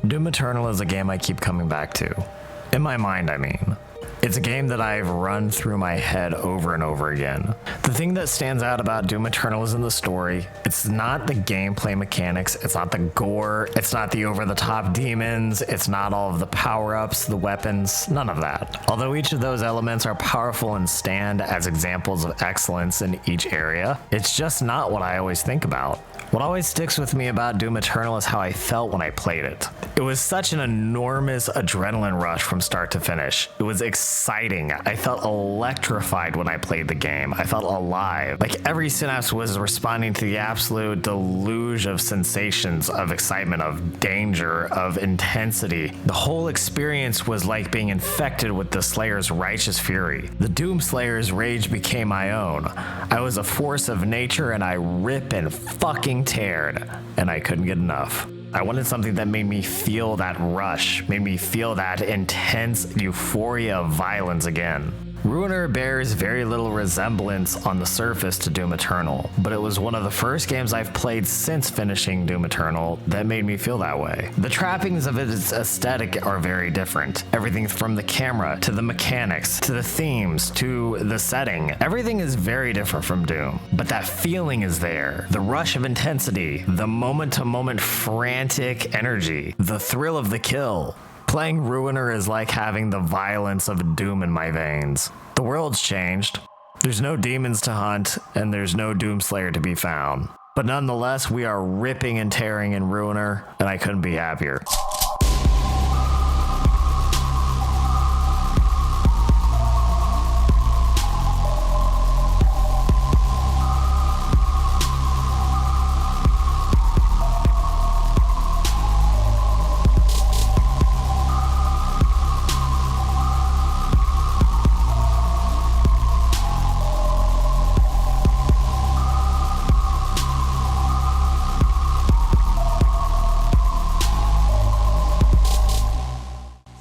Doom Eternal is a game I keep coming back to. In my mind, I mean. It's a game that I've run through my head over and over again. The thing that stands out about Doom Eternal isn't the story. It's not the gameplay mechanics. It's not the gore. It's not the over-the-top demons. It's not all of the power-ups, the weapons, none of that. Although each of those elements are powerful and stand as examples of excellence in each area, it's just not what I always think about. What always sticks with me about Doom Eternal is how I felt when I played it. It was such an enormous adrenaline rush from start to finish. It was exciting. I felt electrified when I played the game. I felt alive. Like every synapse was responding to the absolute deluge of sensations, of excitement, of danger, of intensity. The whole experience was like being infected with the Slayer's righteous fury. The Doom Slayer's rage became my own. I was a force of nature and I rip and fucking teared, and I couldn't get enough. I wanted something that made me feel that rush, made me feel that intense euphoria of violence again. Ruiner bears very little resemblance on the surface to Doom Eternal, but it was one of the first games I've played since finishing Doom Eternal that made me feel that way. The trappings of its aesthetic are very different. Everything from the camera, to the mechanics, to the themes, to the setting. Everything is very different from Doom, but that feeling is there. The rush of intensity, the moment-to-moment frantic energy, the thrill of the kill. Playing Ruiner is like having the violence of Doom in my veins. The world's changed. There's no demons to hunt, and there's no Doomslayer to be found. But nonetheless, we are ripping and tearing in Ruiner, and I couldn't be happier.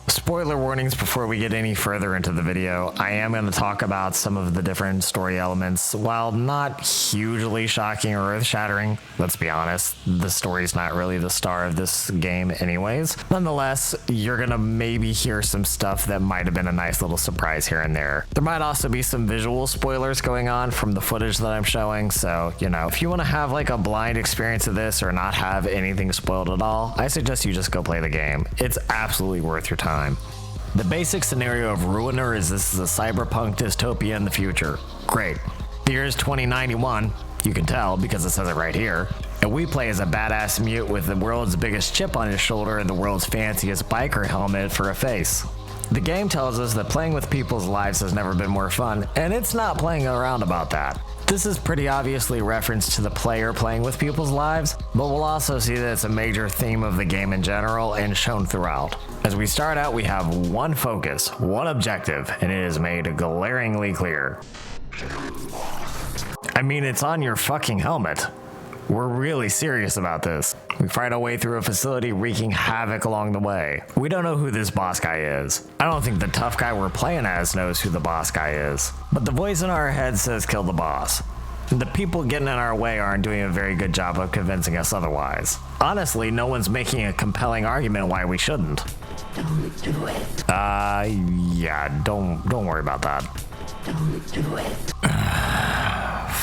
Spoiler warnings before we get any further into the video. I am going to talk about some of the different story elements. While not hugely shocking or earth-shattering, let's be honest, the story's not really the star of this game anyways. Nonetheless, you're going to maybe hear some stuff that might have been a nice little surprise here and there. There might also be some visual spoilers going on from the footage that I'm showing, so, you know, if you want to have like a blind experience of this or not have anything spoiled at all, I suggest you just go play the game. It's absolutely worth your time. The basic scenario of Ruiner is this is a cyberpunk dystopia in the future. Great. The year is 2091, you can tell because it says it right here. And we play as a badass mute with the world's biggest chip on his shoulder and the world's fanciest biker helmet for a face. The game tells us that playing with people's lives has never been more fun, and it's not playing around about that. This is pretty obviously reference to the player playing with people's lives, but we'll also see that it's a major theme of the game in general and shown throughout. As we start out, we have one focus, one objective, and it is made glaringly clear. I mean, it's on your fucking helmet. We're really serious about this. We fight our way through a facility wreaking havoc along the way. We don't know who this boss guy is. I don't think the tough guy we're playing as knows who the boss guy is. But the voice in our head says kill the boss. And the people getting in our way aren't doing a very good job of convincing us otherwise. Honestly, no one's making a compelling argument why we shouldn't. Don't do it. Yeah, don't worry about that. Don't do it.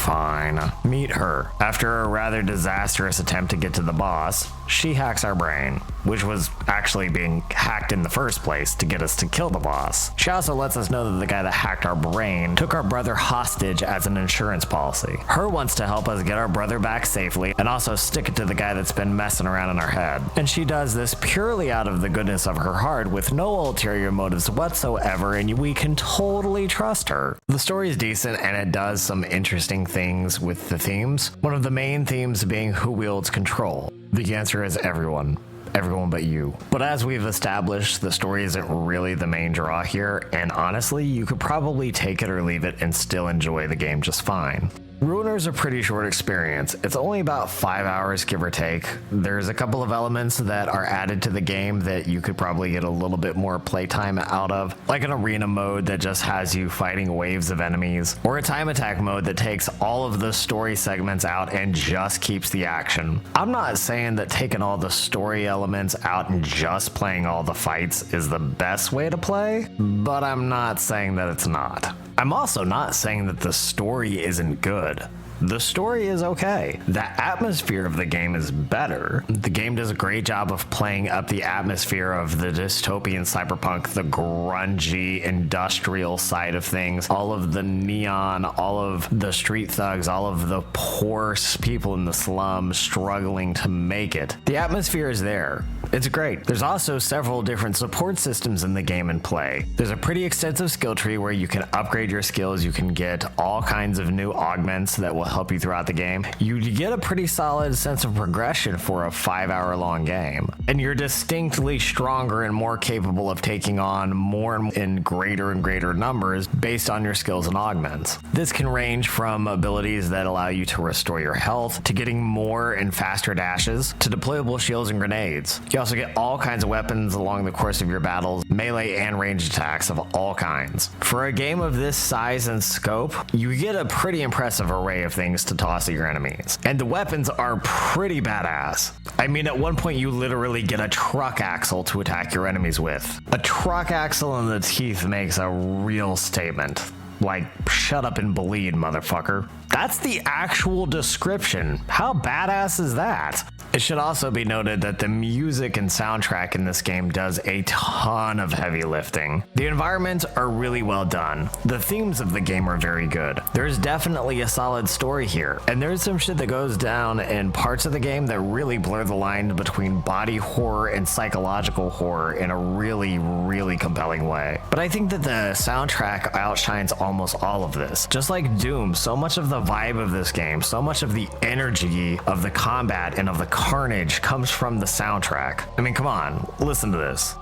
Fine. Meet her. After a rather disastrous attempt to get to the boss, she hacks our brain, which was actually being hacked in the first place to get us to kill the boss. She also lets us know that the guy that hacked our brain took our brother hostage as an insurance policy. Her wants to help us get our brother back safely and also stick it to the guy that's been messing around in our head. And she does this purely out of the goodness of her heart with no ulterior motives whatsoever, and we can totally trust her. The story is decent and it does some interesting things with the themes. One of the main themes being who wields control. The answer is everyone. Everyone but you. But as we've established, the story isn't really the main draw here, and honestly, you could probably take it or leave it and still enjoy the game just fine. Ruiner's a pretty short experience. It's only about 5 hours, give or take. There's a couple of elements that are added to the game that you could probably get a little bit more playtime out of, like an arena mode that just has you fighting waves of enemies, or a time attack mode that takes all of the story segments out and just keeps the action. I'm not saying that taking all the story elements out and just playing all the fights is the best way to play, but I'm not saying that it's not. I'm also not saying that the story isn't good. The story is okay. The atmosphere of the game is better. The game does a great job of playing up the atmosphere of the dystopian cyberpunk, the grungy industrial side of things, all of the neon, all of the street thugs, all of the poor people in the slums struggling to make it. The atmosphere is there. It's great. There's also several different support systems in the game in play. There's a pretty extensive skill tree where you can upgrade your skills. You can get all kinds of new augments that will help you throughout the game. You get a pretty solid sense of progression for a 5-hour long game. And you're distinctly stronger and more capable of taking on more and greater numbers based on your skills and augments. This can range from abilities that allow you to restore your health, to getting more and faster dashes, to deployable shields and grenades. You also get all kinds of weapons along the course of your battles, melee and ranged attacks of all kinds. For a game of this size and scope, you get a pretty impressive array of things to toss at your enemies. And the weapons are pretty badass. I mean, at one point you literally get a truck axle to attack your enemies with. A truck axle in the teeth makes a real statement. Like, shut up and bleed, motherfucker. That's the actual description. How badass is that? It should also be noted that the music and soundtrack in this game does a ton of heavy lifting. The environments are really well done. The themes of the game are very good. There's definitely a solid story here, and there's some shit that goes down in parts of the game that really blur the line between body horror and psychological horror in a really compelling way. But I think that the soundtrack outshines almost all of this. Just like Doom, so much of the vibe of this game, so much of the energy of the combat and of the carnage comes from the soundtrack. I mean, come on, listen to this.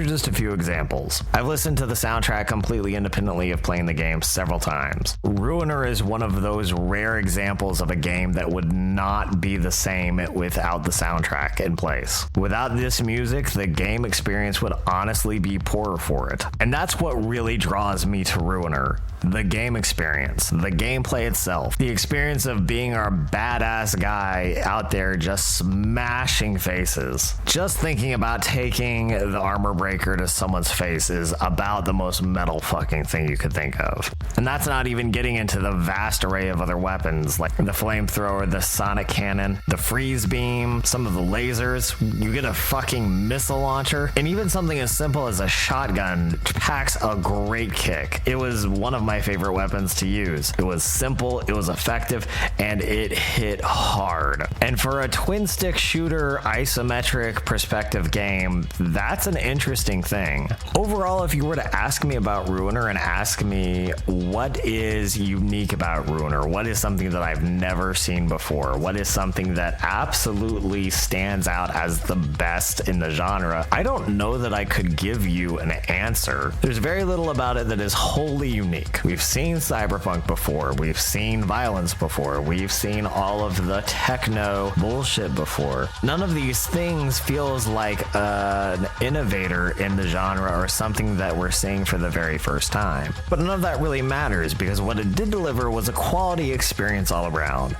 Just a few examples. I've listened to the soundtrack completely independently of playing the game several times. Ruiner is one of those rare examples of a game that would not be the same without the soundtrack in place. Without this music, the game experience would honestly be poorer for it. And that's what really draws me to Ruiner. The game experience, the gameplay itself, the experience of being our badass guy out there just smashing faces. Just thinking about taking the armor breaker to someone's face is about the most metal fucking thing you could think of. And that's not even getting into the vast array of other weapons like the flamethrower, the sonic cannon, the freeze beam, some of the lasers. You get a fucking missile launcher, and even something as simple as a shotgun packs a great kick. It was one of my favorite weapons to use. It was simple, it was effective, and it hit hard. And for a twin stick shooter isometric perspective game, that's an interesting thing. Overall, if you were to ask me about Ruiner and ask me what is unique about Ruiner, what is something that I've never seen before, what is something that absolutely stands out as the best in the genre, I don't know that I could give you an answer. There's very little about it that is wholly unique. We've seen cyberpunk before, we've seen violence before, we've seen all of the techno bullshit before. None of these things feels like an innovator in the genre or something that we're seeing for the very first time. But none of that really matters because what it did deliver was a quality experience all around.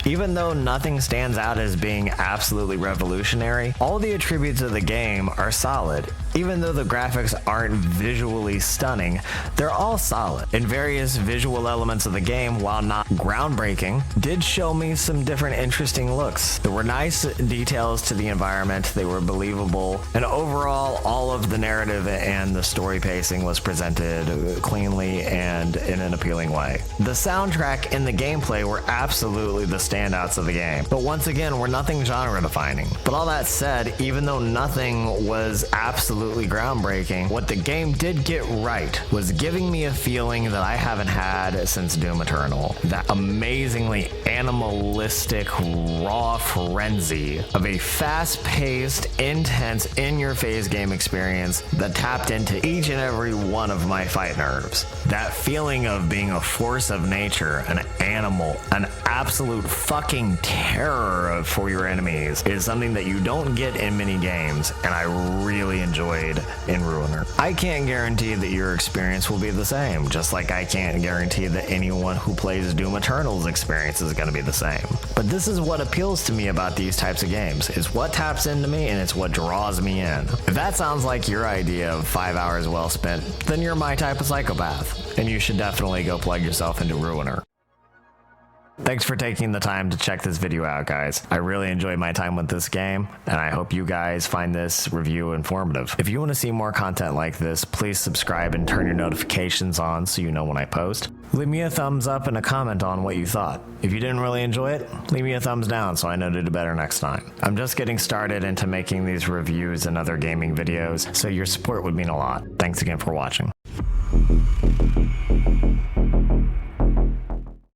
Even though nothing stands out as being absolutely revolutionary, all the attributes of the game are solid. Even though the graphics aren't visually stunning, they're all solid. And various visual elements of the game, while not groundbreaking, did show me some different interesting looks. There were nice details to the environment, they were believable, and overall, all of the narrative and the story pacing was presented cleanly and in an appealing way. The soundtrack and the gameplay were absolutely the standouts of the game, but once again, were nothing genre defining. But all that said, even though nothing was absolutely groundbreaking, what the game did get right was giving me a feeling that I haven't had since Doom Eternal. That amazingly animalistic, raw frenzy of a fast-paced, intense, in-your-face game experience that tapped into each and every one of my fight nerves. That feeling of being a force of nature, an animal, an absolute fucking terror for your enemies is something that you don't get in many games, and I really enjoyed in Ruiner. I can't guarantee that your experience will be the same, just like I can't guarantee that anyone who plays Doom Eternal's experience is going to be the same. But this is what appeals to me about these types of games. It's what taps into me, and it's what draws me in. If that sounds like your idea of 5 hours well spent, then you're my type of psychopath, and you should definitely go plug yourself into Ruiner. Thanks for taking the time to check this video out, guys. I really enjoyed my time with this game, and I hope you guys find this review informative. If you want to see more content like this, please subscribe and turn your notifications on so you know when I post. Leave me a thumbs up and a comment on what you thought. If you didn't really enjoy it, leave me a thumbs down so I know to do better next time. I'm just getting started into making these reviews and other gaming videos, so your support would mean a lot. Thanks again for watching.